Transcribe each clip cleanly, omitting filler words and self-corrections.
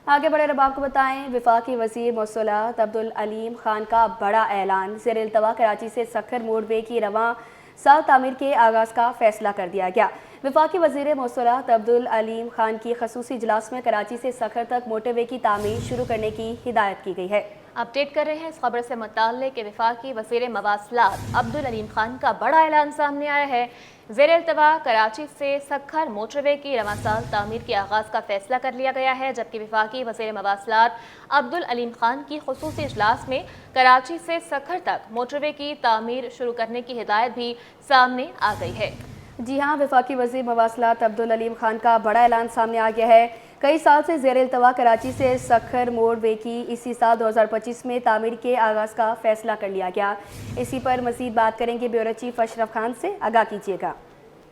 आगे बढ़े अब आपको बताएं, वफाकी वज़ीर मौसूलात अब्दुल अलीम खान का बड़ा ऐलान। ज़ेर इल्तवा कराची से सखर मोटवे की रवां साल तामीर के आगाज़ का फैसला कर दिया गया। वफाकी वज़ीर मौसूलात अब्दुल अलीम खान की खसूसी इजलास में कराची से सखर तक मोटरवे की तामीर शुरू करने की हिदायत की गई है। अपडेट कर रहे हैं इस खबर से मुताल्लिक कि वफाकी वज़ीर मवासलात अब्दुल अलीम खान का बड़ा ऐलान सामने आया है। ज़ेर इल्तवा कराची से सखर मोटरवे की रवां साल तामीर के आगाज़ का फैसला कर लिया गया है, जबकि वफाकी वज़ीर मवासलात अब्दुल अलीम खान की खसूसी इजलास में कराची से सखर तक मोटरवे की तामीर शुरू करने की हिदायत भी सामने आ गई है। जी हाँ, वफाकी वज़ीर मवासलात अब्दुल अलीम खान का बड़ा ऐलान सामने आ गया है। कई साल से ज़ेर इल्तवा कराची से सखर मोटरवे की इसी साल 2025 में तामीर के आगाज़ का फैसला कर लिया गया। इसी पर मज़ीद बात करेंगे ब्यूरो चीफ अशरफ खान से, आगाह कीजिएगा।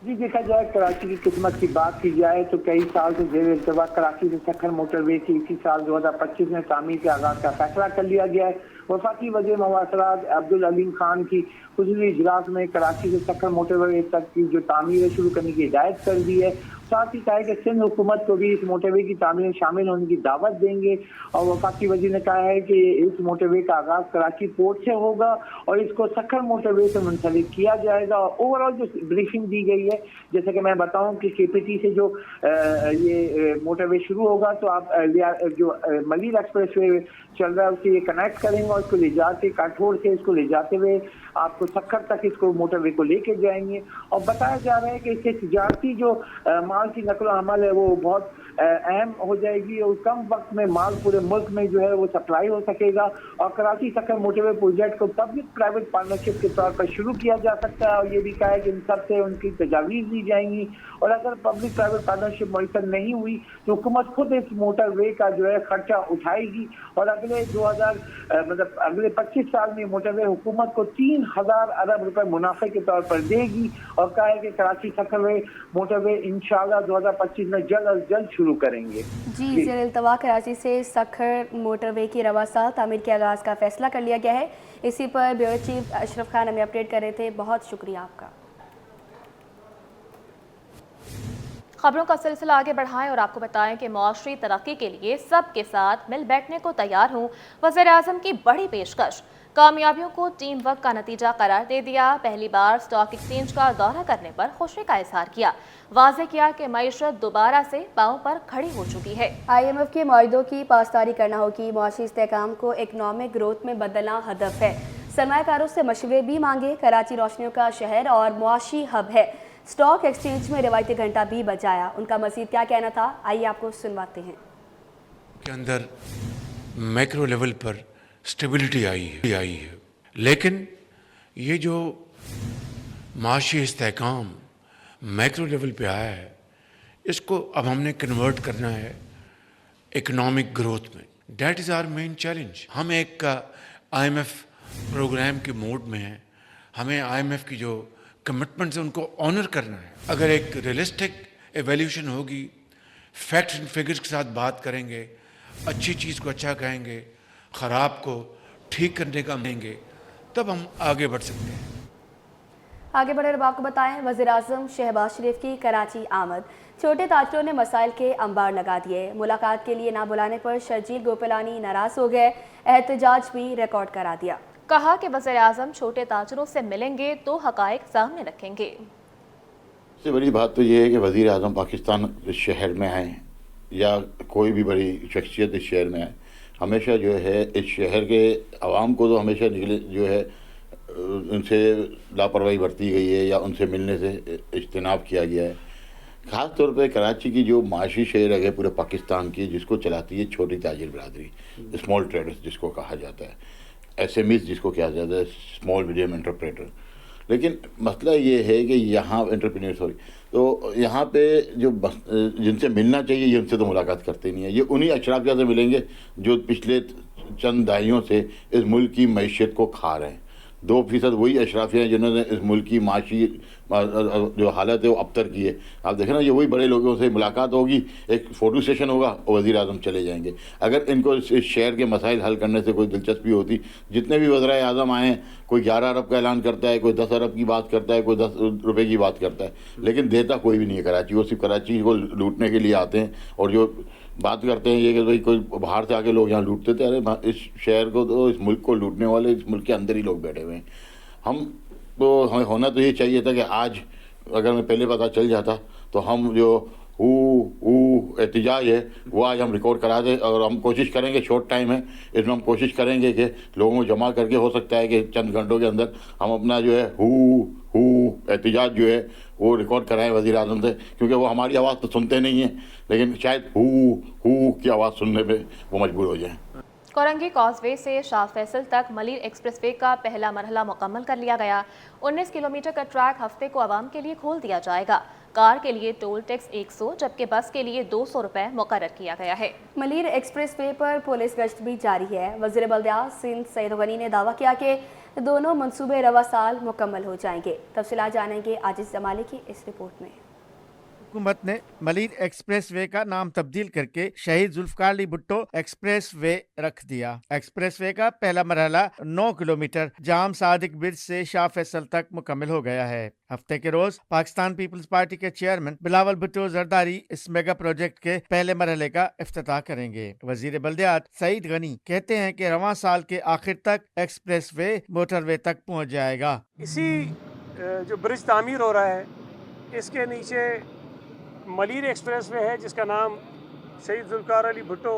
जी, देखा जाए कराची की किस्मत की बात की जाए तो कई साल से ज़ेर इल्तवा कराची से सखर मोटरवे की इसी साल 2025 में तामीर के आगाज़ का फैसला कर लिया गया है। वफाकी वज़ीर मवासलात अब्दुल अलीम खान की खुसूसी इजलास में कराची से सखर मोटरवे तक की जो तामीर शुरू करने की हिदायत कर दी है। साथ ही कहा है कि सिंध हुकूमत को भी इस मोटरवे की तामीर में शामिल होने की दावत देंगे। और वफाकी वज़ीर ने कहा है कि इस मोटरवे का आगाज़ कराची पोर्ट से होगा और इसको सखर मोटरवे से मुंसलिक किया जाएगा। और ओवरऑल जो ब्रीफिंग दी गई है, जैसे कि मैं बताऊं कि केपीटी से जो ये मोटरवे शुरू होगा तो आप जो मलीर एक्सप्रेस वे चल रहा है उससे ये कनेक्ट करेंगे और इसको ले जाते काठोर से इसको ले जाते हुए आपको सखर तक इसको मोटरवे को लेके जाएंगे। और बताया जा रहा है कि इससे तिजारती जो माल की नकल अमल है वो बहुत अहम हो जाएगी और कम वक्त में माल पूरे मुल्क में जो है वो सप्लाई हो सकेगा। और कराची सखर मोटरवे प्रोजेक्ट को पब्लिक प्राइवेट पार्टनरशिप के तौर पर शुरू किया जा सकता है। और ये भी कहा है कि इन सब से उनकी तजावीज़ दी जाएंगी और अगर पब्लिक प्राइवेट पार्टनरशिप मैसर नहीं हुई तो हुकूमत खुद इस मोटरवे का जो है खर्चा उठाएगी। और अगले 25 साल में मोटरवे हुकूमत को 3000 अरब रुपए मुनाफे के तौर पर देगी। और कहा है कि कराची सखर मोटरवे इंशाल्लाह 2025 में जल्द अज जल्द शुरू करेंगे। जी, ज़ेर इल्तवा कराची से सखर मोटरवे की रवां साल तामीर के आगाज़ का फैसला कर लिया गया है। इसी पर ब्यूरो चीफ अशरफ खान हमें अपडेट कर रहे थे। बहुत शुक्रिया आपका। खबरों का सिलसिला आगे बढ़ाएं और आपको बताएं कि मुआशरी तरक्की के लिए सबके साथ मिल बैठने को तैयार हूं। वज़ीर आज़म की बड़ी पेशकश, कामयाबियों को टीम वर्क का नतीजा करार दे दिया। पहली बार स्टॉक एक्सचेंज का दौरा करने पर खुशी का इजहार किया। वाज़ेह किया कि मईशत दोबारा से पांव पर खड़ी हो चुकी है। IMF के मुआहिदों की पासदारी करना होगी। मुआशी इस्तेहकाम को इकनॉमिक ग्रोथ में बदलना हदफ है। सरमायाकारों से मशवरे भी मांगे। कराची रोशनियों का शहर और मुआशी हब है। स्टॉक एक्सचेंज में रिवायती घंटा भी बजाया। उनका मजीद क्या कहना था, आइए आपको सुनवाते हैं। के अंदर मैक्रो लेवल पर स्टेबिलिटी आई है, लेकिन ये जो माशी इस्तेहकाम मैक्रो लेवल पे आया है, इसको अब हमने कन्वर्ट करना है इकोनॉमिक ग्रोथ में। That is our main challenge. हम एक IMF प्रोग्राम के मोड में हैं। हमें IMF की जो कमिटमेंट्स है उनको ऑनर करना है। अगर एक रियलिस्टिक एवेल्यूशन होगी, फैक्ट्स एंड फिगर्स के साथ बात करेंगे, अच्छी चीज़ को अच्छा कहेंगे, ख़राब को ठीक करने का मानेंगे, तब हम आगे बढ़ सकते हैं। आगे बढ़े अब आपको बताएं, वज़ीर आज़म शहबाज शरीफ की कराची आमद। छोटे ताजरों ने मसाइल के अंबार लगा दिए। मुलाकात के लिए ना बुलाने पर शर्जील गोपलानी नाराज़ हो गए। एहतजाज भी रिकॉर्ड करा दिया। कहा कि वज़ीर आज़म छोटे ताजरों से मिलेंगे तो हक़ाइक़ सामने रखेंगे। सबसे बड़ी बात तो ये है कि वज़ीर आज़म पाकिस्तान इस शहर में आए या कोई भी बड़ी शख्सियत इस शहर में आए, हमेशा जो है इस शहर के आवाम को तो हमेशा निकले जो है उनसे लापरवाही बरती गई है या उनसे मिलने से इज्तनाब किया गया है। ख़ास तौर पे कराची की जो माशी शहर है पूरे पाकिस्तान की, जिसको चलाती है छोटी ताजिर बरादरी, स्मॉल ट्रेडर्स जिसको कहा जाता है, SMEs जिसको कहा जाता है, स्मॉल मीडियम एंटरप्रेटर। लेकिन मसला ये है कि यहाँ एंटरप्रेन्योर तो यहाँ पे जो जिनसे मिलना चाहिए ये उनसे तो मुलाकात करते नहीं है। ये उन्हीं अशराफिया से मिलेंगे जो पिछले चंद दहाइयों से इस मुल्क की मैशियत को खा रहे हैं। 2% वही अशराफिया हैं जिन्होंने इस मुल्क की माशी जो हालत है वो अबतर की है। आप देखें ना, ये वही बड़े लोगों से मुलाकात होगी, एक फ़ोटो सेशन होगा और वज़ीर आज़म चले जाएंगे। अगर इनको इस शहर के मसाइल हल करने से कोई दिलचस्पी होती, जितने भी वज़ीर आज़म आए हैं, कोई 11 अरब का ऐलान करता है, कोई 10 अरब की बात करता है, कोई 10 रुपये की बात करता है, लेकिन देता कोई भी नहीं है कराची। वो सिर्फ कराची को लूटने के लिए आते हैं और जो बात करते हैं ये कि भाई कोई बाहर से आके लोग यहाँ लूटते थे, अरे इस शहर को तो, इस मुल्क को लूटने वाले इस मुल्क के अंदर ही लोग बैठे हुए हैं। हम तो, हमें होना तो ये चाहिए था कि आज अगर हमें पहले पता चल जाता तो हम जो एहतजाज है वो आज हम रिकॉर्ड करा दें, और हम कोशिश करेंगे, शॉर्ट टाइम है इसमें हम कोशिश करेंगे कि लोगों को जमा करके, हो सकता है कि चंद घंटों के अंदर हम अपना जो है एहतजाज जो है वो रिकॉर्ड कराएं वज़ीर आज़म से, क्योंकि वो हमारी आवाज़ तो सुनते नहीं हैं, लेकिन शायद की आवाज़ सुनने पे वो मजबूर हो जाएं। कोरंगी कॉजवे से शाह फैसल तक मलिर एक्सप्रेसवे का पहला मरहला मुकम्मल कर लिया गया। 19 किलोमीटर का ट्रैक हफ्ते को आवाम के लिए खोल दिया जाएगा। कार के लिए टोल टैक्स 100 जबकि बस के लिए 200 रुपए मुकर्रर किया गया है। मलिर एक्सप्रेसवे पर पुलिस गश्त भी जारी है। वज़ीर बल्दियात सिंध सईद गनी ने दावा किया कि दोनों मंसूबे रवा साल मुकम्मल हो जाएंगे। तफसीलात जानेंगे आजिज़ जमाली की इस रिपोर्ट में। हुकूमत ने मलिर एक्सप्रेसवे का नाम तब्दील करके शहीद जुल्फकार अली भुट्टो एक्सप्रेसवे रख दिया। एक्सप्रेसवे का पहला मरहला 9 किलोमीटर जाम सादिक ब्रिज से शाह फैसल तक मुकम्मल हो गया है। हफ्ते के रोज पाकिस्तान पीपल्स पार्टी के चेयरमैन बिलावल भुट्टो जरदारी इस मेगा प्रोजेक्ट के पहले मरहले का इफ्तिताह करेंगे। वजीर बल्दियात सईद गनी कहते हैं कि रवां साल के आखिर तक एक्सप्रेसवे मोटरवे तक पहुँच जाएगा। इसी जो ब्रिज तामीर हो रहा है इसके नीचे मलिर एक्सप्रेसवे है जिसका नाम शहीद जुल्फकार अली भुट्टो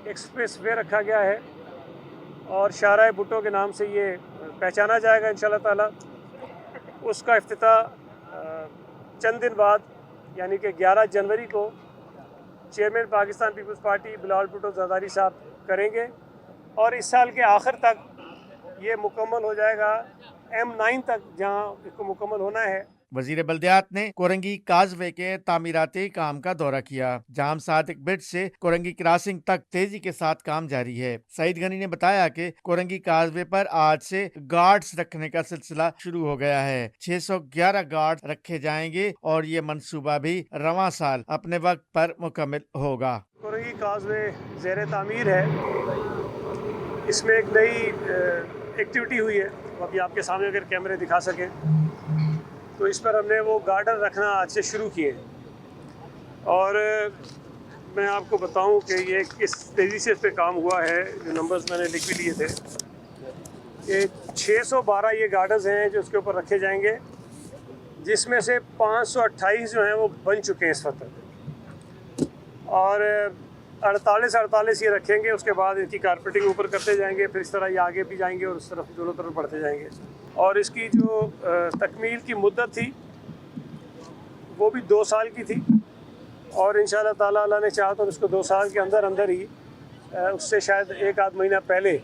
एक्सप्रेसवे रखा गया है और शाहराह भुट्टो के नाम से ये पहचाना जाएगा इंशाल्लाह ताला। उसका इफ्तिताह चंद दिन बाद यानी कि 11 जनवरी को chairman Pakistan peoples party Bilawal Bhutto Zardari साहब करेंगे और इस साल के आखिर तक ये मुकम्मल हो जाएगा, M9 तक जहाँ इसको मुकम्मल होना है। वजीर बल्दियात ने कोरंगी काजवे के तामीराती काम का दौरा किया। जाम सादिक ब्रिज से कोरंगी क्रॉसिंग तक तेजी के साथ काम जारी है। सईद गनी ने बताया कि कोरंगी काजवे पर आज से गार्ड्स रखने का सिलसिला शुरू हो गया है। 611 गार्ड रखे जाएंगे और ये मंसूबा भी रवां साल अपने वक्त पर मुकम्मल होगा। कोरंगी काजवे ज़ेर तामीर है, इसमें एक नई एक्टिविटी हुई है, अभी आपके सामने अगर कैमरे दिखा सकें तो इस पर हमने वो गार्डन रखना आज से शुरू किए और मैं आपको बताऊं कि ये किस तेज़ी से इस पर काम हुआ है। जो नंबर्स मैंने लिख भी लिए थे, ये 612 ये गार्डन्स हैं जो उसके ऊपर रखे जाएंगे, जिसमें से 528 जो हैं वो बन चुके हैं इस वक्त तक और 48 ये रखेंगे। उसके बाद इनकी कारपेटिंग ऊपर करते जाएंगे, फिर इस तरह ये आगे भी जाएंगे और उस तरफ दोनों तरफ बढ़ते जाएंगे और इसकी जो तकमील की मुद्दत थी वो भी 2 साल की थी और इंशाल्लाह ताला अल्लाह ने चाहा तो इसको 2 साल के अंदर ही उससे शायद 1-8 महीना पहले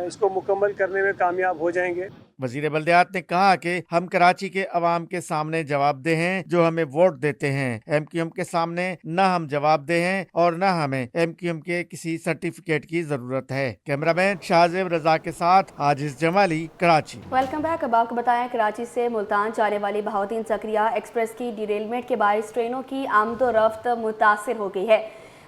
इसको मुकम्मल करने में कामयाब हो जाएंगे। वजीर बल्दियात ने कहा कि हम कराची के अवाम के सामने जवाबदेह हैं जो हमें वोट देते हैं। MQM के सामने न हम जवाबदेह हैं और न हमें MQM के किसी सर्टिफिकेट की जरूरत है। कैमरामैन शाहजेब रजा के साथ आजिज जमाली, कराची। Welcome back. अब आपको बताएं, कराची से मुल्तान जाने वाली बहाउद्दीन जकरिया एक्सप्रेस की डिरेलमेंट के बायस ट्रेनों की आमदोरफ्त मुतासिर हो गई है।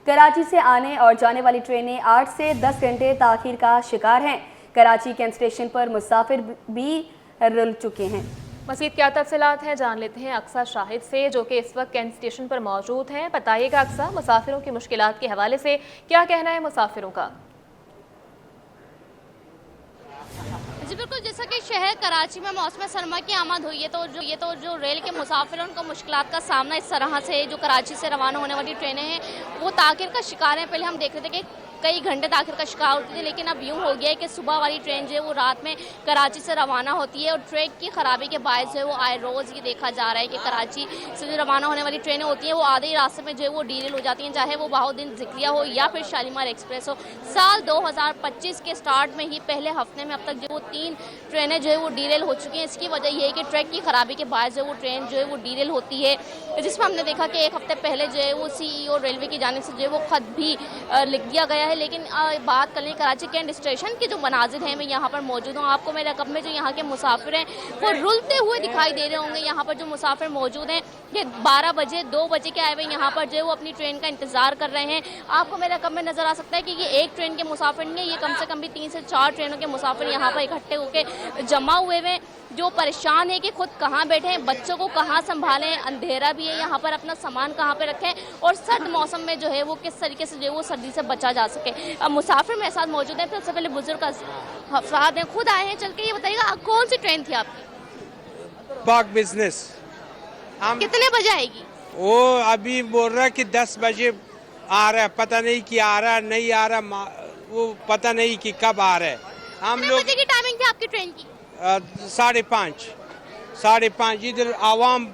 कराची से आने और जाने वाली ट्रेनें 8 से 10 घंटे ताखीर का शिकार हैं। कराची कैंट स्टेशन पर मुसाफिर भी रुल चुके हैं। मज़ीद क्या तफसीलात हैं जान लेते हैं अक्सा शाहिद से, जो कि इस वक्त कैंट स्टेशन पर मौजूद हैं। बताइएगा अक्सा, मुसाफिरों की मुश्किलात के हवाले से क्या कहना है मुसाफिरों का? जी बिल्कुल, जैसा कि शहर कराची में मौसम सरमा की आमद हुई है तो जो रेल के मुसाफिर उनको मुश्किलात का सामना इस तरह से जो कराची से रवाना होने वाली ट्रेनें हैं वो ताखिर का शिकार हैं। पहले हम देख रहे थे कि कई घंटे ताखिर का शिकार होती थी, लेकिन अब यूँ हो गया है कि सुबह वाली ट्रेन जो है वो रात में कराची से रवाना होती है और ट्रैक की ख़राबी के बायस जो है वो आए रोज़ ये देखा जा रहा है कि कराची से जो रवाना होने वाली ट्रेनें होती हैं वो आधे रास्ते में जो है वो डीरेल हो जाती हैं, चाहे वो बहाउद्दीन ज़िक्रिया हो या फिर शालीमार एक्सप्रेस हो। साल 2025 के स्टार्ट में ही पहले हफ्ते में अब तक जो वो 3 ट्रेनें जो है वो डीरेल हो चुकी हैं। इसकी वजह ये है कि ट्रैक की ख़राबी के बाद जो है वो ट्रेन जो है वो डीरेल होती है, जिसमें हमने देखा कि 1 हफ्ते पहले जो है वो CEO रेलवे की जानिब से जो है वो ख़त भी लिख दिया गया है। लेकिन बात कर लें कराची कैंट स्टेशन के जो मनाजिर हैं, मैं यहाँ पर मौजूद हूँ। आपको मेरे रकम में जो यहाँ के मुसाफिर हैं वो रुलते हुए दिखाई दे रहे होंगे। यहाँ पर जो मुसाफिर मौजूद हैं ये 12 बजे 2 बजे के आए हुए यहाँ पर जो है वो अपनी ट्रेन का इंतज़ार कर रहे हैं। आपको मेरे रकम में नज़र आ सकता है कि ये एक ट्रेन के मुसाफिर नहीं है, ये कम से कम भी 3 से 4 ट्रेनों के मुसाफिर यहाँ पर इकट्ठे होकर जमा हुए हैं। जो परेशान है कि खुद कहाँ बैठे हैं, बच्चों को कहाँ संभालें, अंधेरा भी है यहाँ पर, अपना सामान कहाँ पे रखें और सर्द मौसम में जो है वो किस तरीके से जो है वो सर्दी से बचा जा सके। अब मुसाफिर मेरे साथ मौजूद हैं। सबसे पहले बुजुर्ग अफराद हैं, खुद आए हैं चल के। ये बताइएगा कौन सी ट्रेन थी आपकी? बाग बिजनेस। हम कितने बजे आएगी? वो अभी बोल रहा है कि 10 बजे आ रहा है, पता नहीं कि आ रहा नहीं आ रहा, वो पता नहीं कि कब आ रहा है। हम कितने लोग बजे की टाइमिंग थी आपकी ट्रेन की? 5:30 इधर आवाम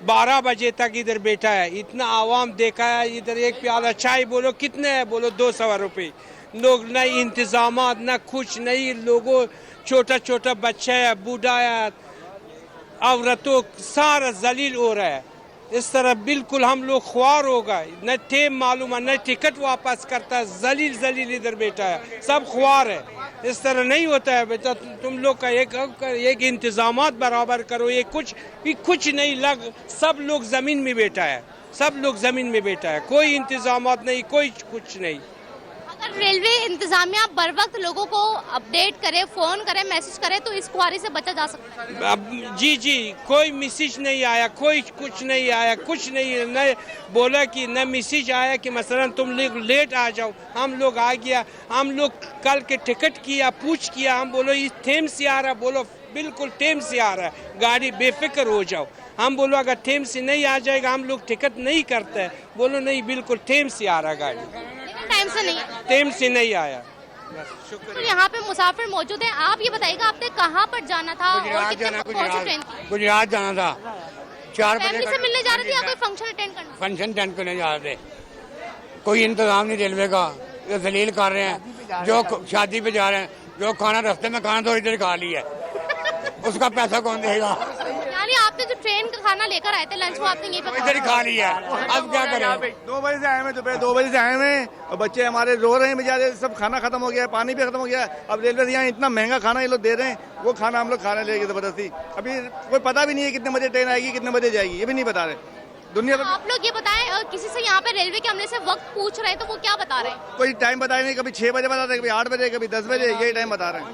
12 बजे तक इधर बैठा है। इतना आवाम देखा है इधर। एक प्याला चाय बोलो कितने है, बोलो 200 रुपये। लोग न इंतजाम न कुछ नहीं, लोगों छोटा छोटा बच्चा है, बूढ़ा है, औरतों सारा जलील हो रहा है। इस तरह बिल्कुल हम लोग ख्वार हो गए, न टेम मालूम है, न टिकट वापस करता है, जलील जलील इधर बैठा है, सब ख्वार है। इस तरह नहीं होता है बेटा। तुम लोग का एक इंतजामात बराबर करो। ये कुछ नहीं लग, सब लोग जमीन में बैठा है, सब लोग जमीन में बैठा है, कोई इंतजामात नहीं, कोई कुछ नहीं। अगर रेलवे इंतजामिया बर वक्त लोगों को अपडेट करे, फोन करे, मैसेज करे तो इस खुआरी से बचा जा सकता है। अब जी कोई मैसेज नहीं आया, कोई कुछ नहीं आया, कुछ नहीं, न बोला कि न मैसेज आया कि मसलन तुम लोग लेट आ जाओ। हम लोग आ गया, हम लोग कल के टिकट किया, पूछ किया, हम बोलो इस टाइम से आ रहा, बोलो बिल्कुल टाइम से आ रहा है, गाड़ी बेफिक्र हो जाओ। हम बोलो अगर टाइम से नहीं आ जाएगा हम लोग टिकट नहीं करते हैं, बोलो नहीं बिल्कुल टाइम से आ रहा गाड़ी, टाइम से नहीं, टाइम से नहीं आया। तो यहाँ पे मुसाफिर मौजूद हैं। आप ये बताइएगा आपने कहाँ पर जाना था और कितने कौन सी ट्रेन थी? गुजरात जाना था। 4 बजे फैमिली से मिलने जा रहे थे या कोई फंक्शन अटेंड करना? फंक्शन अटेंड करने जा रहे थे। कोई इंतजाम नहीं रेलवे का, ये जलील कर रहे हैं। जो शादी पे जा रहे हैं, जो खाना रास्ते में खाना तो इधर खा लिया है, उसका पैसा कौन देगा? यानी आपने जो ट्रेन का खाना लेकर आए थे लंच, वो आपने यहीं पे इधर ही खा लिया है। अब क्या करें? 2 बजे से आए हैं, दोपहर 2 बजे से आए हैं और बच्चे हमारे रो रहे हैं बेचारे। सब खाना खत्म हो गया है, पानी भी खत्म हो गया है। अब रेलवे से यहाँ इतना महंगा खाना ये लोग दे रहे हैं, वो खाना हम लोग खाने लेके जबरदस्ती। अभी कोई पता भी नहीं है कितने बजे ट्रेन आएगी, कितने बजे जाएगी, ये भी नहीं बता रहे दुनिया। आप लोग ये बताएं, किसी से यहाँ पे रेलवे के अमले से वक्त पूछ रहे हैं तो वो क्या बता रहे हैं? कोई टाइम बताया नहीं, कभी 6 बजे बता रहे, कभी 8 बजे, कभी 10 बजे, यही टाइम बता रहे हैं।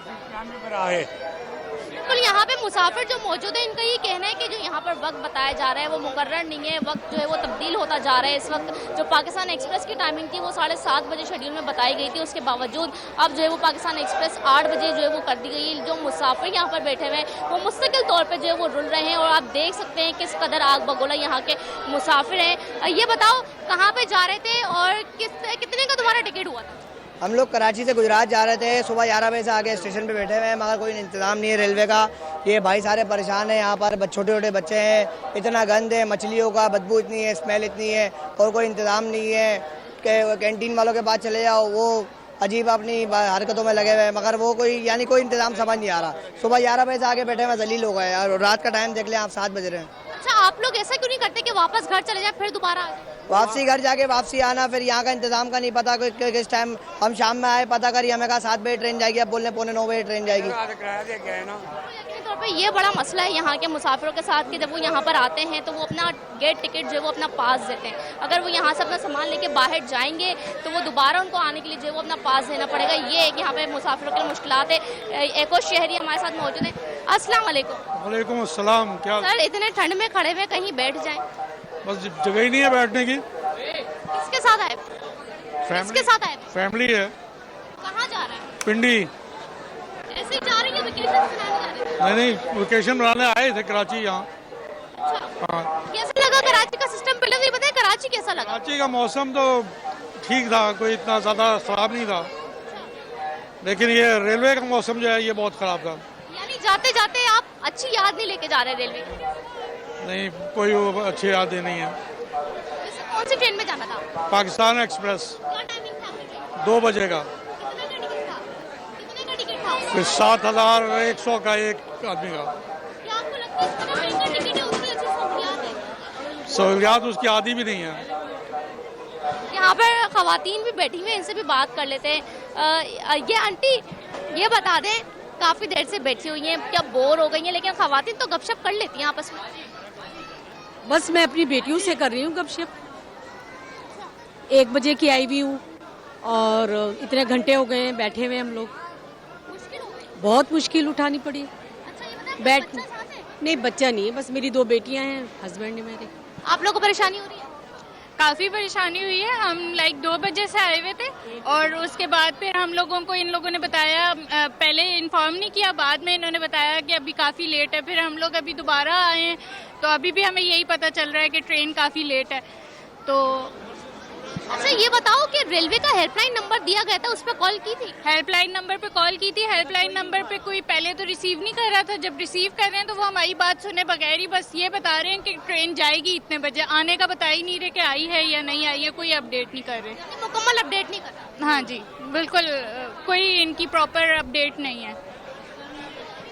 बिल्कुल, यहाँ पे मुसाफिर जो मौजूद है इनका ये कहना है कि जो यहाँ पर वक्त बताया जा रहा है वो मुकर्रर नहीं है, वक्त जो है वो तब्दील होता जा रहा है। इस वक्त जो पाकिस्तान एक्सप्रेस की टाइमिंग थी वो 7:30 बजे शेड्यूल में बताई गई थी, उसके बावजूद अब जो है वो पाकिस्तान एक्सप्रेस 8 बजे जो है वो कर दी गई है। जो मुसाफिर यहाँ पर बैठे हुए हैं वो मुस्तकिल तौर पर जो है वो रुल रहे हैं और आप देख सकते हैं किस कदर आग बगोला यहाँ के मुसाफिर हैं। ये बताओ कहाँ पर जा रहे थे और कितने का तुम्हारा टिकट हुआ था? हम लोग कराची से गुजरात जा रहे थे, सुबह 11 बजे से आगे स्टेशन पे बैठे हुए हैं, मगर कोई इंतज़ाम नहीं है रेलवे का। ये भाई सारे परेशान हैं, यहाँ पर छोटे छोटे बच्चे हैं, इतना गंद है, मछलियों का बदबू इतनी है, स्मेल इतनी है और कोई इंतज़ाम नहीं है। कैंटीन वालों के पास चले जाओ, वो अजीब अपनी हरकतों में लगे हुए हैं, मगर वो कोई यानी कोई इंतज़ाम समझ नहीं आ रहा। सुबह 11 बजे से आगे बैठे हुए जलील हो गए और रात का टाइम देख लें आप 7 बज रहे हैं। अच्छा, आप लोग ऐसा क्यों नहीं करते कि वापस घर चले जाए फिर दोबारा आ जाए? वापसी घर जाके वापसी आना, फिर यहाँ का इंतजाम का नहीं पता किस टाइम। हम शाम में आए, पता करी, हमें कहा 7 बजे ट्रेन जाएगी, अब बोलने 8:45 बजे ट्रेन जाएगी। यकीनी तौर पे ये बड़ा मसला है यहाँ के मुसाफिरों के साथ कि जब वो यहाँ पर आते हैं तो वो अपना गेट टिकट जो है वो अपना पास देते हैं। अगर वो यहाँ से अपना सामान लेके बाहर जाएंगे तो वो दोबारा उनको आने के लिए जो है वो अपना पास देना पड़ेगा। ये एक यहाँ पे मुसाफिरों के मुश्किलात है। एक और शहरी हमारे साथ मौजूद है। अस्सलाम वालेकुम। वालेकुम अस्सलाम। क्या सर, इतने ठंड में खड़े हुए कहीं बैठ जाएं? बस जगह ही नहीं है बैठने की। किसके साथ आए? किसके साथ आए? फैमिली है। कहाँ जा रहे हैं? पिंडी। ऐसे ही जा रही है, वेकेशन मनाने जा रहे हैं? नहीं, वेकेशन मनाने आए थे कराची यहाँ। हाँ। कैसा लगा कराची का सिस्टम? पहले तो ये बताएं कराची कैसा लगा? कराची का मौसम तो ठीक था, कोई इतना ज़्यादा खराब नहीं था, लेकिन ये रेलवे का मौसम जो है ये बहुत ख़राब था। यानी जाते जाते आप अच्छी याद नहीं लेके जा रहे रेलवे की? नहीं, कोई वो अच्छी यादें नहीं है। कौन सी ट्रेन में जाना था? पाकिस्तान एक्सप्रेस। क्या टाइमिंग था आपकी ट्रेन? 2 बजे का। कितने का टिकट था? फिर 7,100 का एक आदमी का। क्या आपको लगता है इतना महंगा टिकट है उसकी अच्छी सहूलियात है? सहूलियात उसकी आदि भी नहीं है। यहाँ पर खवातीन भी बैठी हुई हैं, इनसे भी बात कर लेते हैं। ये आंटी ये बता दें, काफ़ी देर से बैठी हुई हैं, क्या बोर हो गई हैं? लेकिन खवातीन तो गपशप कर लेती हैं आपस में। बस मैं अपनी बेटियों से कर रही हूँ गपशप। 1 बजे की आई हुई हूँ और इतने घंटे हो गए हैं बैठे हुए हम लोग। बहुत मुश्किल उठानी पड़ी। अच्छा, ये बैठ नहीं, बच्चा नहीं है, बस मेरी 2 बेटियां हैं, हस्बैंड है मेरे। आप लोग को परेशानी हो रही है? काफ़ी परेशानी हुई है। हम 2 बजे से आए हुए थे और उसके बाद फिर हम लोगों को इन लोगों ने बताया, पहले इन्फॉर्म नहीं किया, बाद में इन्होंने बताया कि अभी काफ़ी लेट है। फिर हम लोग अभी दोबारा आए हैं तो अभी भी हमें यही पता चल रहा है कि ट्रेन काफ़ी लेट है। तो अच्छा ये बताओ कि रेलवे का हेल्पलाइन नंबर दिया गया था, उस पर कॉल की थी? हेल्पलाइन नंबर पे कॉल की थी। हेल्पलाइन नंबर पे कोई पहले तो रिसीव नहीं कर रहा था। जब रिसीव कर रहे हैं तो वो हमारी बात सुने बगैर ही बस ये बता रहे हैं कि ट्रेन जाएगी इतने बजे, आने का बता ही नहीं रहे कि आई है या नहीं आई है, कोई अपडेट नहीं कर रहे। मुकम्मल अपडेट नहीं कर रहा? हाँ जी बिल्कुल, कोई इनकी प्रॉपर अपडेट नहीं है।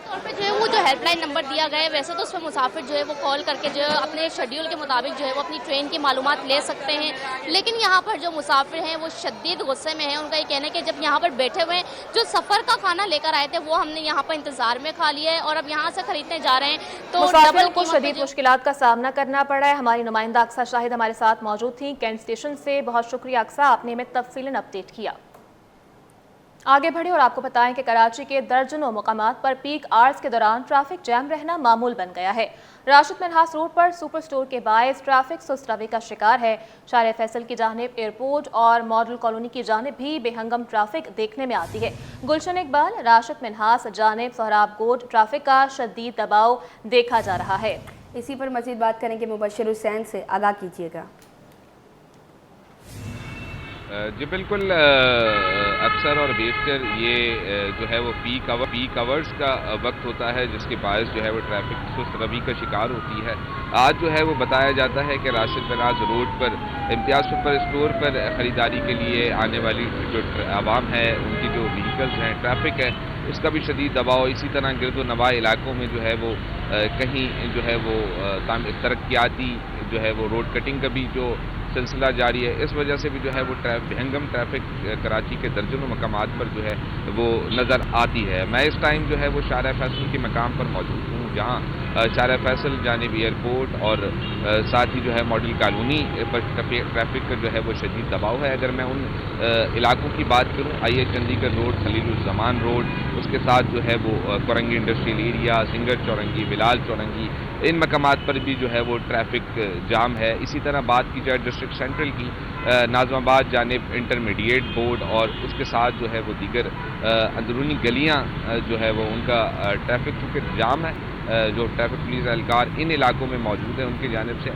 तौर पे जो है वो जो हेल्पलाइन नंबर दिया गया है, वैसे तो उस पर मुसाफिर जो है वो कॉल करके जो है अपने शेड्यूल के मुताबिक जो है वो अपनी ट्रेन की मालूमात ले सकते हैं, लेकिन यहाँ पर जो मुसाफिर हैं वो शदीद गुस्से में हैं। उनका ये कहना है कि जब यहाँ पर बैठे हुए हैं, जो सफ़र का खाना लेकर आए थे वो हमने यहाँ पर इंतजार में खा लिया है और अब यहाँ से खरीदने जा रहे हैं तो मुसाफिरों को शदीद मुश्किलात का सामना करना पड़ा है। हमारी नुमाइंदा अक्सा शाहिद हमारे साथ मौजूद थी कैंट स्टेशन से। बहुत शुक्रिया अक्सा, आपने हमें तफसीलन अपडेट किया। आगे बढ़े और आपको बताएं कि कराची के दर्जनों मुकामात पर पीक आवर्स के दौरान ट्रैफिक जैम रहना मामूल बन गया है। राशिद मिन्हास रोड पर सुपर स्टोर के बायस ट्रैफिक सुस्त रवि का शिकार है। शारे फैसल की जानिब एयरपोर्ट और मॉडल कॉलोनी की जानिब भी बेहंगम ट्रैफिक देखने में आती है। गुलशन इकबाल, राशिद मिन्हास जानिब सोहराब गोड ट्रैफिक का शदीद दबाव देखा जा रहा है। इसी पर मजीद बात करेंगे मुबश्शिर हुसैन से, आगाह कीजिएगा। जी बिल्कुल, अक्सर और बेशतर ये जो है वो पीक आवर्स का वक्त होता है जिसके बायस जो है वो ट्रैफिक सुस्त रवि का शिकार होती है। आज जो है वो बताया जाता है कि राशिद मिन्हास रोड पर इम्तियाज़ सुपर स्टोर पर ख़रीदारी के लिए आने वाली जो आवाम है, उनकी जो व्हीकल्स हैं, ट्रैफिक है, उसका भी शदीद दबाव। इसी तरह गिरदो नवा इलाकों में जो है वो कहीं जो है वो तरक्याती जो है वो रोड कटिंग का भी जो सिलसिला जारी है, इस वजह से भी जो है वो बेहंगम ट्रैफिक कराची के दर्जनों मकामात पर जो है वो नज़र आती है। मैं इस टाइम जो है वो शारा फैसल के मकाम पर मौजूद हूँ, जहाँ शारा फैसल जानिब एयरपोर्ट और साथ ही जो है मॉडल कॉलोनी पर ट्रैफिक का जो है वो शदीद दबाव है। अगर मैं उन इलाकों की बात करूँ, I Chandigarh road, Khaliquzzaman road, उसके साथ जो है वो Korangi industrial area, Singer Chowrangi, Bilal Chowrangi, इन मकामात पर भी जो है वो ट्रैफिक जाम है। इसी तरह बात की जाए डिस्ट्रिक्ट सेंट्रल की, नाज़माबाद जानिब इंटरमीडिएट बोर्ड और उसके साथ जो है वो दीगर अंदरूनी गलियां जो है वो उनका ट्रैफिक चूँकि जाम है, जो ट्रैफिक पुलिस एहलकार इन इलाकों में मौजूद है उनकी जानिब से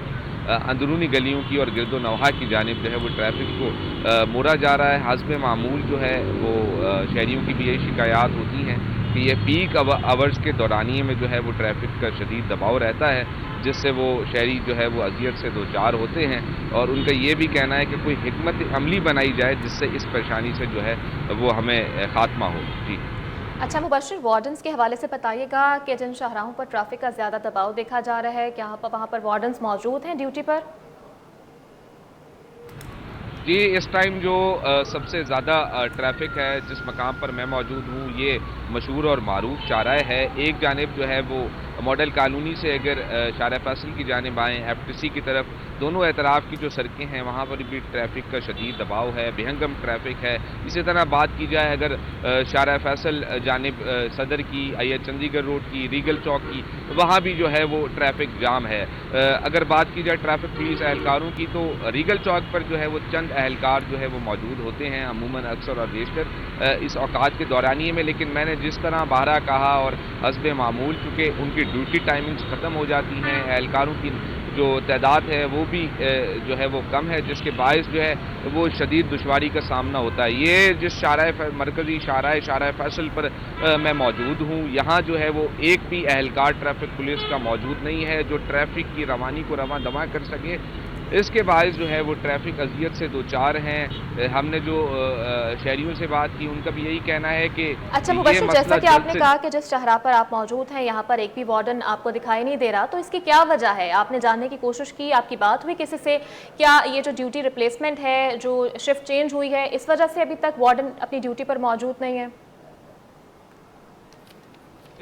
अंदरूनी गलियों की और गिरदो नवाह की जानिब जो है वो ट्रैफिक को मोड़ा जा रहा है। हस्ब मामूल जो है वो शहरियों की भी यही शिकायत होती हैं कि ये पीक आवर्स के दौरानिए में जो है वो ट्रैफिक का शदीद दबाव रहता है, जिससे वो शहरी जो है वो अजियत से दो चार होते हैं। और उनका ये भी कहना है कि कोई हिकमत अमली बनाई जाए जिससे इस परेशानी से जो है वो हमें खात्मा हो। जी अच्छा मुबश्शिर, वार्डन्स के हवाले से बताइएगा कि जिन शाहराहों पर ट्रैफिक का ज़्यादा दबाव देखा जा रहा है, क्या वहाँ पर वार्डन्स मौजूद हैं ड्यूटी पर? जी, इस टाइम जो सबसे ज़्यादा ट्रैफिक है जिस मकाम पर मैं मौजूद हूँ, ये मशहूर और मारूफ चौराहे है। एक जानिब जो है वो मॉडल कॉलोनी से अगर शारा फैसल की जानिब आएँ, FTC की तरफ, दोनों एतराफ़ की जो सड़कें हैं वहाँ पर भी ट्रैफिक का शदीद दबाव है, बेहंगम ट्रैफिक है। इसी तरह बात की जाए अगर शारा फैसल जानिब सदर की, आइए चंडीगढ़ रोड की, रीगल चौक की, वहाँ भी जो है वो ट्रैफिक जाम है। अगर बात की जाए ट्रैफिक पुलिस एहलकारों की, तो रीगल चौक पर जो है वो चंद एहलकार जो है वो मौजूद होते हैं अमूमन अक्सर और बेशतर इस औकात के दौरानिए में। लेकिन मैंने जिस तरह बारह कहा और हस्ब मामूल चूँकि उनकी ड्यूटी टाइमिंग्स ख़त्म हो जाती हैं, एहलकारों की जो तादाद है वो भी जो है वो कम है, जिसके बायस जो है वो शदीद दुश्वारी का सामना होता है। ये जिस मरकज़ी शारा फैसल पर मैं मौजूद हूँ, यहाँ जो है वो एक भी एहलकार ट्रैफिक पुलिस का मौजूद नहीं है जो ट्रैफिक की रवानी को रवां दवा कर सके। इसके बायस जो है वो ट्रैफिक अजियत से दो चार हैं। हमने जो शहरियों से बात की, उनका भी यही कहना है कि अच्छा मुबश्शिर, जैसा कि आपने कहा कि जिस शहरा पर आप मौजूद हैं यहाँ पर एक भी वार्डन आपको दिखाई नहीं दे रहा, तो इसकी क्या वजह है? आपने जानने की कोशिश की, आपकी बात हुई किसी से? क्या ये जो ड्यूटी रिप्लेसमेंट है, जो शिफ्ट चेंज हुई है, इस वजह से अभी तक वार्डन अपनी ड्यूटी पर मौजूद नहीं है?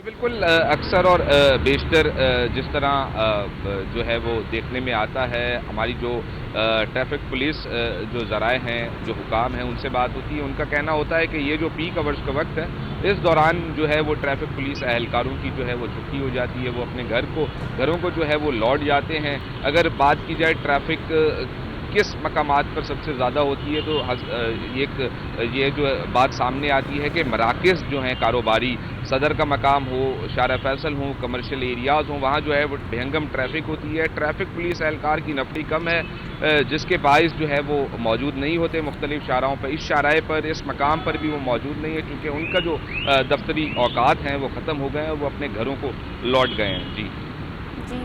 बिल्कुल अक्सर और बेशतर जिस तरह जो है वो देखने में आता है, हमारी जो ट्रैफिक पुलिस जो ज़राए हैं, जो हुकाम हैं, उनसे बात होती है, उनका कहना होता है कि ये जो पीक आवर्स का वक्त है, इस दौरान जो है वो ट्रैफिक पुलिस एहलकारों की जो है वो छुट्टी हो जाती है, वो अपने घरों को जो है वो लौट जाते हैं। अगर बात की जाए ट्रैफिक किस मकामात पर सबसे ज़्यादा होती है, तो ये जो बात सामने आती है कि मराकज़ जो हैं कारोबारी, सदर का मकाम हो, शारा फैसल हो, कमर्शियल एरियाज़ हों, वहाँ जो है वो भयंगम ट्रैफिक होती है। ट्रैफिक पुलिस एहलकार की नफरी कम है, जिसके बाइस जो है वो मौजूद नहीं होते मुख्तलिफ शाराओं पर। इस शाराए पर, इस मकाम पर भी वो मौजूद नहीं है, चूँकि उनका जो दफ्तरी औकात हैं वो ख़त्म हो गए हैं, वो अपने घरों को लौट गए हैं। जी,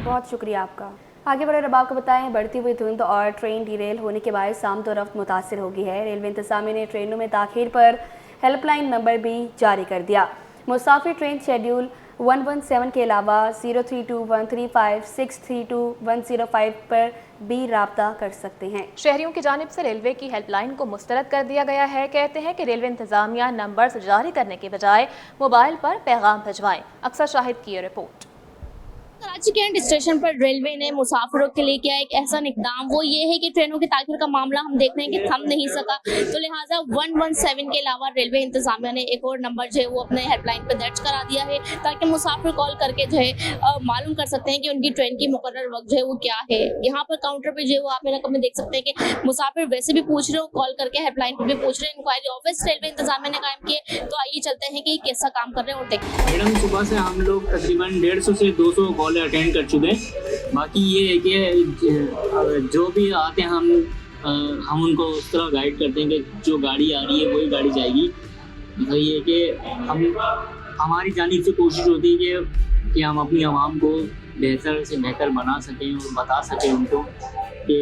बहुत शुक्रिया आपका। आगे बढ़े और आपको बताएं, बढ़ती हुई धुंध और ट्रेन डिरेल होने के बाद शाम तो रफ्त मुतासिर हो गई है। रेलवे इंतजामिया ने ट्रेनों में ताखीर पर हेल्पलाइन नंबर भी जारी कर दिया। मुसाफिर ट्रेन शेड्यूल 117 के अलावा 032-135-632-105 पर भी राब्ता कर सकते हैं। शहरियों की जानिब से रेलवे की हेल्पलाइन को मुस्तरद कर दिया गया है। कहते हैं कि रेलवे इंतजामिया नंबर जारी करने के बजाय मोबाइल पर पैगाम भिजवाएं। अक्सर शाहिद की ये रिपोर्ट। कराची कैंट स्टेशन पर रेलवे ने मुसाफिरों के लिए किया एक ऐसा इकदाम, वो ये है कि ट्रेनों की ताखीर का मामला हम देखते हैं कि थम नहीं सका, तो लिहाजा 117 के अलावा रेलवे इंतजामिया ने एक और नंबर जो है वो अपने हेल्पलाइन पर दर्ज करा दिया है, ताकि मुसाफिर कॉल करके जो है मालूम कर सकते हैं कि उनकी ट्रेन की मुकर्रर वक्त जो है वो क्या है। यहाँ पर काउंटर पर जो है वो आप मेरा कम देख सकते हैं कि मुसाफिर वैसे भी पूछ रहे हो, कॉल करके हेल्पलाइन पर भी पूछ रहे हैं। इंक्वायरी ऑफिस रेलवे इंतजामिया ने कायम किए, तो आइए चलते हैं कि कैसा काम कर रहे हैं और देखते हैं। मैडम, सुबह से हम लोग तकरीबन 150 से 200 कॉल अटेंड कर चुके हैं। बाकी ये है कि जो भी आते हैं हम उनको उस तरह गाइड करते हैं कि जो गाड़ी आ रही है वही गाड़ी जाएगी। मतलब ये है कि हमारी जानिब से कोशिश होती है कि हम अपनी आवाम को बेहतर से बेहतर बना सकें और बता सकें उनको कि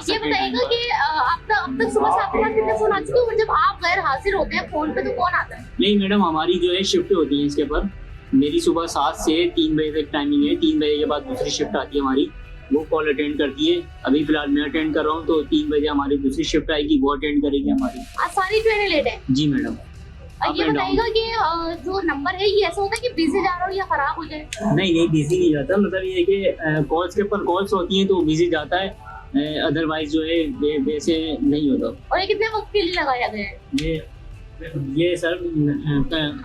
ये बताइएगा कि अब तक सुबह से आपके पास कितने फोन आ चुके हैं, और जब आप गैर हाजिर होते हैं फोन पे तो कौन आता है? नहीं मैडम, हमारी जो है शिफ्ट होती है इसके पर। मेरी सुबह 7 से 3 बजे तक टाइमिंग है। 3 बजे के बाद दूसरी शिफ्ट आती है हमारी, वो कॉल अटेंड करती है। अभी फिलहाल मैं अटेंड कर रहा हूँ, तो 3 बजे हमारी दूसरी शिफ्ट आएगी, वो अटेंड करेगी हमारी। आज सारी ट्रेनें लेट है? जी मैडम। ये बताइएगा कि जो नंबर है ये ऐसा होता है कि बिजी जा रहा हो या खराब हो जाए? नहीं बिजी नहीं जाता। मतलब ये है कि कॉल्स के ऊपर कॉल्स होती हैं तो बिजी जाता है, अदरवाइज जो है वैसे नहीं होता। और ये कितने वक्त के लिए लगाया गया है? ये सर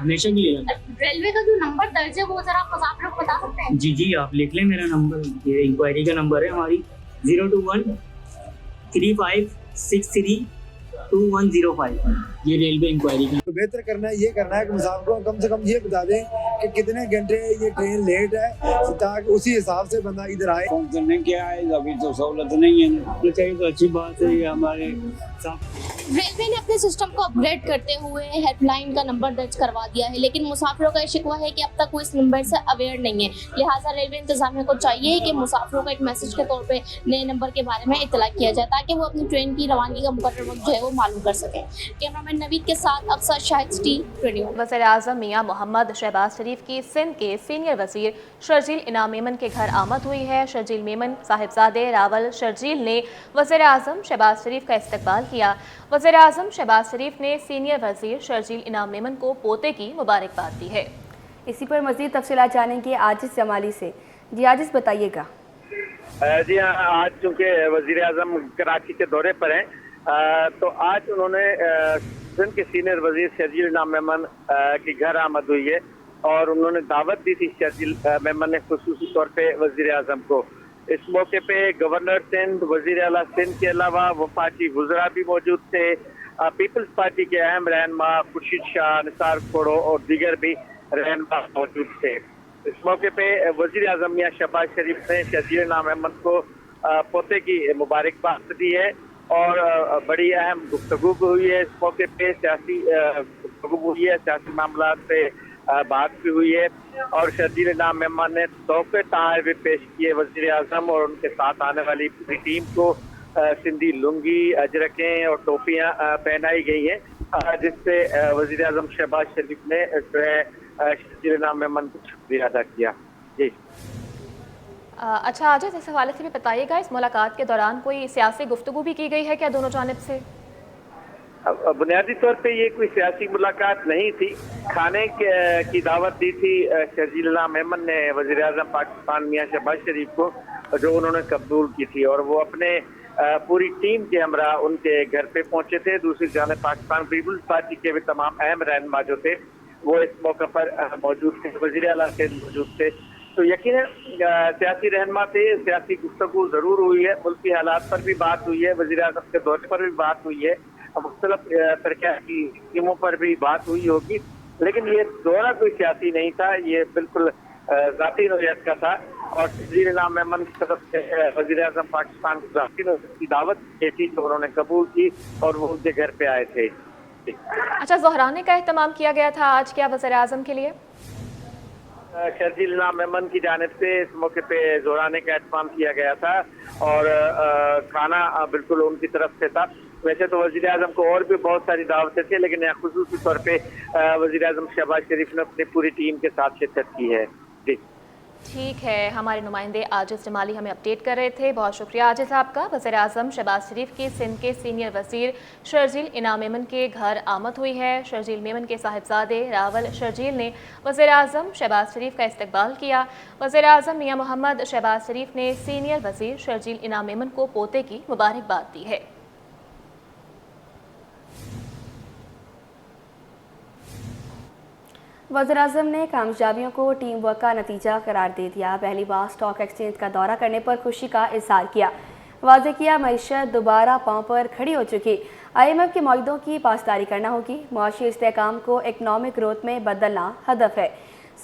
हमेशा के लिए। रेलवे का जो नंबर दर्ज है वो जरा आप मुसाफिरों को बता सकते हैं? जी आप लिख लें मेरा नंबर। ये इंक्वायरी का नंबर है हमारी 021-3563-2105। ये रेलवे इंक्वायरी का। तो बेहतर करना है, ये करना है कि मुसाफिरों को कम से कम ये बता दें कि कितने घंटे ये ट्रेन लेट है, ताकि उसी हिसाब से बंदा इधर आए। फोन करने क्या है, अभी तो सहूलत नहीं है तो चाहिए, तो अच्छी बात है। हमारे रेलवे ने अपने सिस्टम को अपग्रेड करते हुए हेल्पलाइन का नंबर दर्ज करवा दिया है, लेकिन मुसाफिरों का ये शिकवा है कि अब तक वो इस नंबर से अवेयर नहीं है। लिहाजा रेलवे इंतजामिया को चाहिए कि मुसाफिरों को एक मैसेज के तौर पे नए नंबर के बारे में इत्तला किया जाए, ताकि वो अपनी ट्रेन की रवानगी का मुकर्रर वक्त जो है वो मालूम कर सकें। कैमरामैन नवीद के साथ अक्सर शाहिद टी। वज़ीर-ए-आज़म मियां मोहम्मद शहबाज शरीफ की सिंध के सीनियर वज़ीर शर्जील इनाम मेमन के घर आमद हुई है। शर्जील मेमन साहिबजादे रावल शर्जील ने वज़ीर-ए-आज़म शहबाज शरीफ का इस्तकबाल किया। वज़ीर-ए-आज़म शहबाज शरीफ ने सीनियर वज़ीर शर्जील इनाम मेमन को पोते की मुबारकबाद दी है। इसी पर मज़ीद तफसीलात जानेंगे आजिज़ जमाली से। जी आजिज़, बताइएगा। जी हाँ, आज चूँकि वज़ीर-ए-आज़म कराची के दौरे पर हैं, तो आज उन्होंने सिंध के सीनियर वज़ीर शर्जील इनाम मेमन की घर आमद हुई है, और उन्होंने दावत दी थी शर्जील मेमन ने खुसूसी तौर पे वज़ीर-ए-आज़म को। इस मौके पे गवर्नर सिंध, वज़ीर आला सिंध के अलावा वफाकी वज़रा भी मौजूद थे। पीपल्स पार्टी के अहम रहनुमा खुर्शीद शाह, निसार खोड़ो और दीगर भी रहनुमा मौजूद थे। इस मौके पे वज़ीर-ए-आज़म मियां शहबाज शरीफ ने शर्जील इनाम मेमन को पोते की मुबारकबाद दी है, और बड़ी अहम गुफ्तगू हुई है। इस मौके पे सियासी गुफ्तगू हुई है, सियासी मामला पे बात भी हुई है, और शर्जील इनाम मेमन ने तोहफे तहफ़ पेश किए वज़ीर-ए-आज़म और उनके साथ आने वाली पूरी टीम को। सिंधी लुंगी, अजरकें और टोपियाँ पहनाई गई हैं, जिससे वज़ीर-ए-आज़म शहबाज शरीफ ने शर्जील इनाम मेमन को शुक्रिया अदा किया। जी अच्छा आजिज़, इस हवाले से भी बताइएगा, इस मुलाकात के दौरान कोई सियासी गुफ्तगू भी की गई है क्या दोनों जानिब से? अब बुनियादी तौर पे ये कोई सियासी मुलाकात नहीं थी। खाने की दावत दी थी शर्जील मेमन ने वज़ीर आज़म पाकिस्तान मियां शहबाज शरीफ को, जो उन्होंने कबूल की थी, और वो अपने पूरी टीम के हमरा उनके घर पे पहुंचे थे। दूसरी जानिब पाकिस्तान पीपुल्स पार्टी के भी तमाम अहम रहनुमा जो थे वो इस मौके पर मौजूद थे, वज़ीर आला से मौजूद थे। तो यकीनन सियासी रहनुमा थे, सियासी गुफ्तगू ज़रूर हुई है, मुल्की हालात पर भी बात हुई है, वज़ीर आज़म के दौरे पर भी बात हुई है, मुख्तलिफ तरक्याती स्कीमों पर भी बात हुई होगी। लेकिन ये दौरा कोई सियासी नहीं था, ये बिल्कुल ज़ाती नौयत का था। और वज़ीर मेमन की तरफ से वज़ीर आज़म पाकिस्तान को ज़ाती नौयत की दावत दी थी, तो उन्होंने कबूल की और वो उनके घर पे आए थे। अच्छा, ज़ोहराने का एहतमाम किया गया था आज क्या वज़ीर आज़म के लिए? शर्जील मेमन की जानिब से इस मौके पे ज़ोहराने का एहतमाम किया गया था और खाना बिल्कुल उनकी तरफ से था। वैसे तो वज़ीर आज़म को और भी बहुत सारी दावतें थी, लेकिन यहाँ खुसूसी तौर पे वज़ीर आज़म शहबाज शरीफ ने अपनी पूरी टीम के साथ शिरकत की है। जी ठीक है, हमारे नुमाइंदे आजिज़ जमाली हमें अपडेट कर रहे थे। बहुत शुक्रिया आजिज़ साहब का। वज़ीर आज़म शहबाज शरीफ की सिंध के सीनियर वज़ीर शर्जील इनाम मेमन के घर आमद हुई है। शर्जील मेमन के साहिबजादे रावल शर्जील ने वज़ीर आज़म शहबाज शरीफ का इस्तकबाल किया। वज़ीर आज़म मियां मोहम्मद शहबाज शरीफ ने सीनियर वज़ीर शर्जील इनाम मेमन को पोते की मुबारकबाद दी है। वज़ीर-ए-आज़म ने कामयाबियों को टीम वर्क का नतीजा करार दे दिया। पहली बार स्टॉक एक्सचेंज का दौरा करने पर खुशी का इजहार किया। वाज़ेह किया मईशत दोबारा पांव पर खड़ी हो चुकी, IMF के मुआहदों की पासदारी करना होगी। मुआशी इस्तेहकाम को इकनॉमिक ग्रोथ में बदलना हदफ है।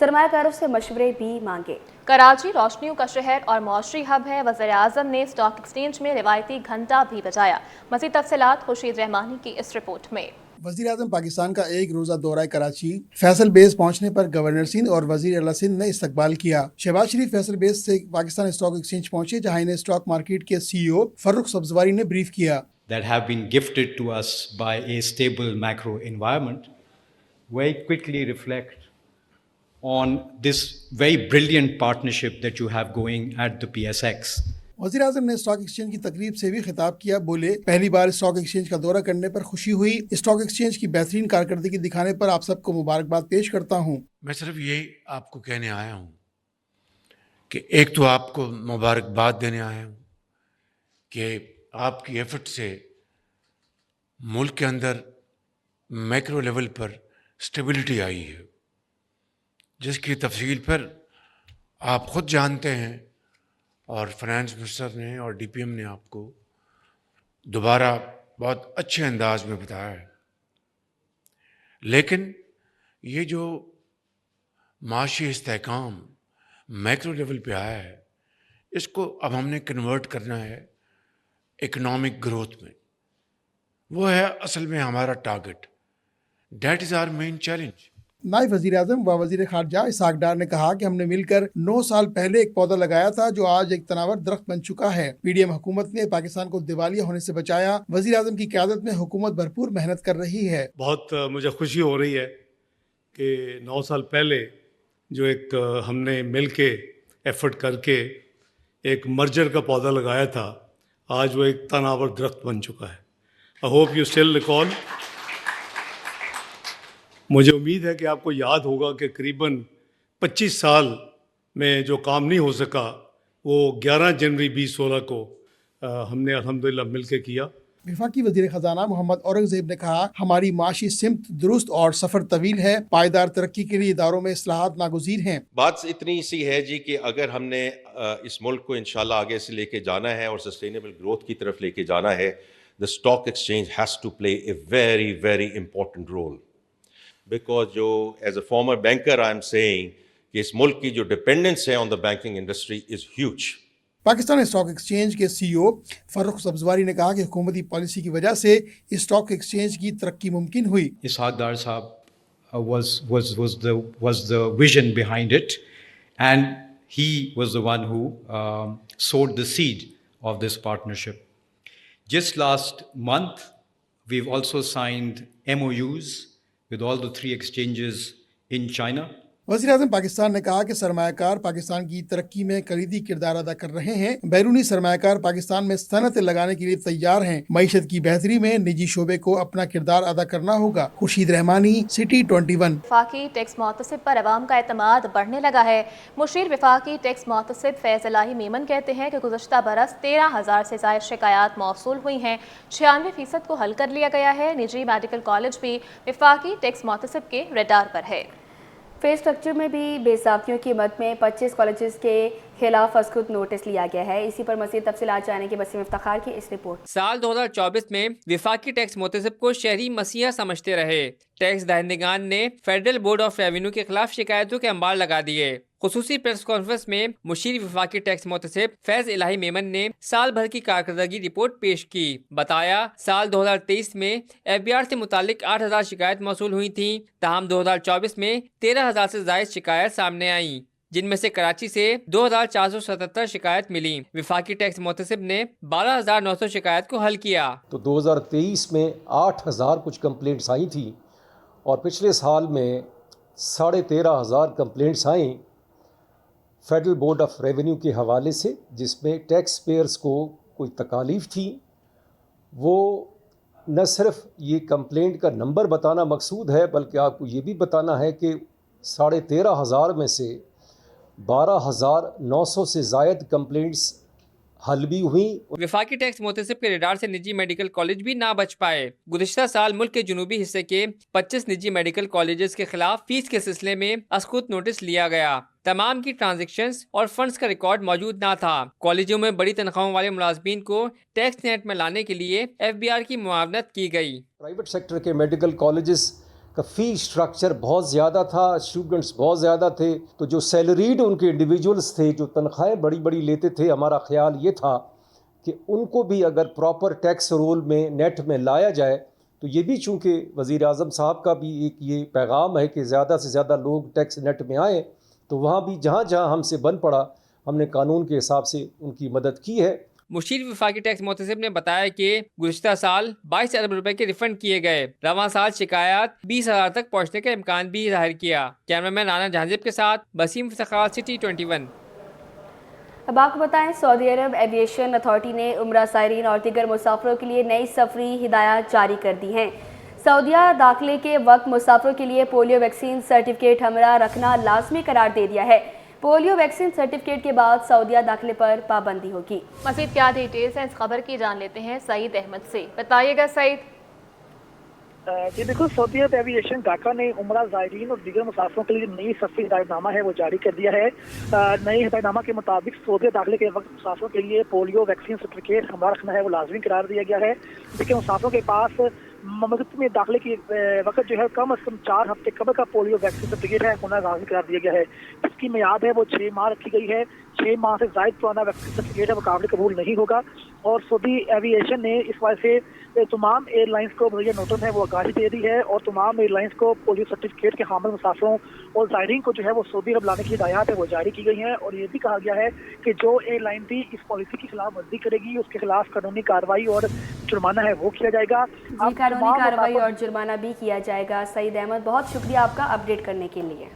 सरमायाकारों से मशवरे भी मांगे। कराची रोशनियों का शहर और मौशरी हब है। वज़ीर-ए-आज़म ने स्टॉक एक्सचेंज में रिवायती घंटा भी बजाया। मज़ीद तफसीलात खुर्शीद रहमानी की इस रिपोर्ट में। वज़ीर आज़म पाकिस्तान का एक रोज़ा दौरा कराची फैसल बेस पहुँचने पर गवर्नर सिंध और वज़ीर आला सिंध ने इस्तकबाल किया। शहबाज शरीफ फैसल बेस से पाकिस्तान स्टॉक एक्सचेंज पहुँचे, जहाँ इन्हें स्टॉक मार्केट के CEO फर्रुख सब्जवारी ने ब्रीफ किया। That have been gifted to us by a stable macro environment very quickly reflect on this very brilliant partnership that you have going at the PSX. वज़ीर आज़म ने stock exchange की तकरीब से भी खिताब किया। बोले, पहली बार स्टॉक एक्सचेंज का दौरा करने पर खुशी हुई। स्टॉक एक्सचेंज की बेहतरीन कारकर्दगी दिखाने पर आप सबको मुबारकबाद पेश करता हूँ। मैं सिर्फ ये आपको कहने आया हूँ कि एक तो आपको मुबारकबाद देने आया हूँ कि आपकी एफर्ट से मुल्क के अंदर मैक्रो लेवल पर स्टेबिलिटी आई है, जिसकी तफसील पर आप ख़ुद जानते हैं और फाइनेंस मिनिस्टर ने और DPM ने आपको दोबारा बहुत अच्छे अंदाज में बताया है। लेकिन ये जो माशी इस्तेहकाम मैक्रो लेवल पे आया है, इसको अब हमने कन्वर्ट करना है इकोनॉमिक ग्रोथ में। वो है असल में हमारा target. That is our main challenge. नायब वज़ीर आज़म व वज़ीर ख़ारजा इसहाक़ डार ने कहा कि हमने मिलकर 9 साल पहले एक पौधा लगाया था जो आज एक तनावर दरख्त बन चुका है। PDM हुकूमत ने पाकिस्तान को दिवालिया होने से बचाया। वज़ीर आज़म की क़यादत में हुकूमत भरपूर मेहनत कर रही है। बहुत मुझे खुशी हो रही है कि 9 साल पहले जो एक हमने मिल के एफर्ट करके एक मर्जर का पौधा लगाया था, आज वो एक तनावर दरख्त बन चुका है। I hope you still recall. मुझे उम्मीद है कि आपको याद होगा कि करीबन 25 साल में जो काम नहीं हो सका वो 11 जनवरी 2016 को हमने अल्हम्दुलिल्लाह मिल के किया। वफाकी वज़ीर ख़जाना मोहम्मद औरंगज़ेब ने कहा, हमारी माशी सिमत दुरुस्त और सफ़र तवील है। पायदार तरक्की के लिए इदारों में इस्लाहात नागुज़ीर हैं। बात इतनी सी है जी कि अगर हमने इस मुल्क को इंशाल्लाह आगे से लेके जाना है और सस्टेनेबल ग्रोथ की तरफ लेके जाना है, the stock exchange has to play a very very important role. Because जो as a former banker I am saying कि इस मुल्क की जो डिपेंडेंस है on the banking industry is huge. Pakistan stock exchange के CEO फर्रुख सब्जवारी ने कहा कि हुकूमती पॉलिसी की वजह से स्टॉक एक्सचेंज की तरक्की मुमकिन हुई। इसहाक़ डार साहब was the vision behind it, and he was the one who sowed the seed of this partnership. Just last month, we've also signed MOUs with all the 3 exchanges in China. वज़ीर-ए-आज़म पाकिस्तान ने कहा कि सरमायाकार पाकिस्तान की तरक्की में कलीदी किरदार अदा कर रहे हैं। बैरूनी सरमायाकार पाकिस्तान में सनत लगाने के लिए तैयार हैं। मईशत की बेहतरी में निजी शोबे को अपना किरदार अदा करना होगा। खुर्शीद रहमानी, सिटी 21। वफाकी टैक्स मुहतसिब पर अवाम का एतमाद बढ़ने लगा है। मुशीर वफाकी टैक्स मुहतसिब फैज़ इलाही मेमन कहते हैं कि गुज़श्ता बरस 13,000 से ज़ायद शिकायत मौसूल हुई हैं। 96% को हल कर लिया गया है। निजी मेडिकल कॉलेज भी वफाकी टैक्स मुहतसिब के रडार पर है। फीस स्ट्रक्चर में भी बेसाबियों की मद में 25 कॉलेजेस के खिलाफ अस्कुत नोटिस लिया गया है। इसी पर मज़ीद तफसीलात जाने के वसीम इफ्तिखार की इस रिपोर्ट। साल 2024 में विफाकी टैक्स मुतसिब को शहरी मसीहा समझते रहे। टैक्स दहंदगान ने फेडरल बोर्ड ऑफ रेवेन्यू के खिलाफ शिकायतों के अंबार लगा दिए। खुसूसी प्रेस कॉन्फ्रेंस में मुशीर विफाकी टैक्स मुतसिब फैज इलाही मेमन ने साल भर की कारकर्दगी रिपोर्ट पेश की। बताया साल 2023 में FBR से मुतालिक 8,000 शिकायत मौसूल हुई थी। ताहम 2024 में 13,000 से ज़ायद शिकायत सामने आई, जिनमें से कराची से 2,477 शिकायत मिली। विफाकी टैक्स मुतसिब ने 12,900 शिकायत को हल किया। तो 2023 में 8,000 कुछ कंप्लेंट्स आई थी और पिछले साल में 13,500 complaints I federal board of revenue के हवाले से, जिसमें टैक्स पेयर्स को कोई तकालीफ थी। वो न सिर्फ ये कंप्लेंट का नंबर बताना मकसूद है, बल्कि आपको ये भी बताना है कि 13,500 में से 12,900 से ज़ायद कंप्लेंट्स हल भी हुई। विफाकी टैक्स मुतसिब के रडार से निजी मेडिकल कॉलेज भी ना बच पाए। गुज़िश्ता साल मुल्क के जुनूबी हिस्से के 25 निजी मेडिकल कॉलेजेस के खिलाफ फीस के सिलसिले में अस्कुत नोटिस लिया गया। तमाम की ट्रांजैक्शंस और फंड्स का रिकॉर्ड मौजूद ना था। कॉलेजों में बड़ी तनख्वाहों वाले मुलाजमीन को टैक्स नेट में लाने के लिए FBR की मुआवनत की गई। प्राइवेट सेक्टर के मेडिकल कॉलेजेस का फ़ी स्ट्रक्चर बहुत ज़्यादा था, स्टूडेंट्स बहुत ज़्यादा थे, तो जो सैलरीड उनके इंडिविजुअल्स थे, जो तनख्वाहें बड़ी बड़ी लेते थे, हमारा ख्याल ये था कि उनको भी अगर प्रॉपर टैक्स रोल में नेट में लाया जाए तो ये भी, चूँकि वज़ीर-ए-आज़म साहब का भी एक ये पैगाम है कि ज़्यादा से ज़्यादा लोग टैक्स नेट में आएँ, तो वहाँ भी जहाँ जहाँ हमसे बन पड़ा हमने कानून के हिसाब से उनकी मदद की है। मुशीर विफाकी टैक्स मुतसिब ने बताया कि गुज़िश्ता साल 22 अरब रुपए के रिफंड किए गए। रवां साल शिकायत 20,000 तक पहुँचने का इम्कान भी जाहिर किया। कैमरामैन राना जहांजीब के साथ वसीम इफ्तिखार, सिटी 21। अब आपको बताएं, सऊदी अरब एविएशन अथॉरिटी ने उम्रा सायरीन और दीगर मुसाफिरों के लिए नई सफरी हिदायत जारी कर दी हैं। सऊदीया दाखिले के वक्त मुसाफिरों के लिए पोलियो वैक्सीन सर्टिफिकेट हमरा रखना लाजमी करार दे दिया है। पोलियो वैक्सीन सर्टिफिकेट के बाद सऊदीया दाखिले पर पाबंदी होगी। मज़ीद क्या डिटेल्स हैं इस खबर की जान लेते हैं सईद अहमद से। बताइएगा सईद। जी बिल्कुल, सऊदी अरब एविएशन ढाका ने उमरा ज़ायरीन और दीगर मुसाफिरों के लिए नई सफरी हिदायतनामा है वो जारी कर दिया है। नई हिदायतनामा के मुताबिक सऊदी दाखिले के वक्त मुसाफिरों के लिए पोलियो वैक्सीन सर्टिफिकेट हमरा रखना है वो लाजमी करार दिया गया है। देखिए, मुसाफिरों के पास ममलिकत में दाखिले की वक्त जो है कम अज़ कम 4 हफ्ते कबल का पोलियो वैक्सीन सर्टिफिकेट है होना लाजमी करार दिया गया है। इसकी मियाद है वो 6 माह रखी गई है। 6 माह से ज़ायद पुराना वैक्सीन सर्टिफिकेट है वो काबिल कबूल नहीं होगा। और सऊदी एविएशन ने इस वजह से तमाम एयरलाइंस को बजरिया नोटिस है वो आगाही दे दी है और तमाम एयरलाइंस को पोलियो सर्टिफिकेट के हामिल मुसाफिरों और ज़ायरीन को जो है वो सऊदी अरब लाने की हिदायत है वो जारी की गई है। और ये भी कहा गया है कि जो एयरलाइन भी इस पॉलिसी की खिलाफ वर्जी करेगी उसके खिलाफ कानूनी कार्रवाई और जुर्माना है वो किया जाएगा। कानूनी कार्रवाई और जुर्माना भी किया जाएगा। सईद अहमद, बहुत शुक्रिया आपका अपडेट करने के लिए।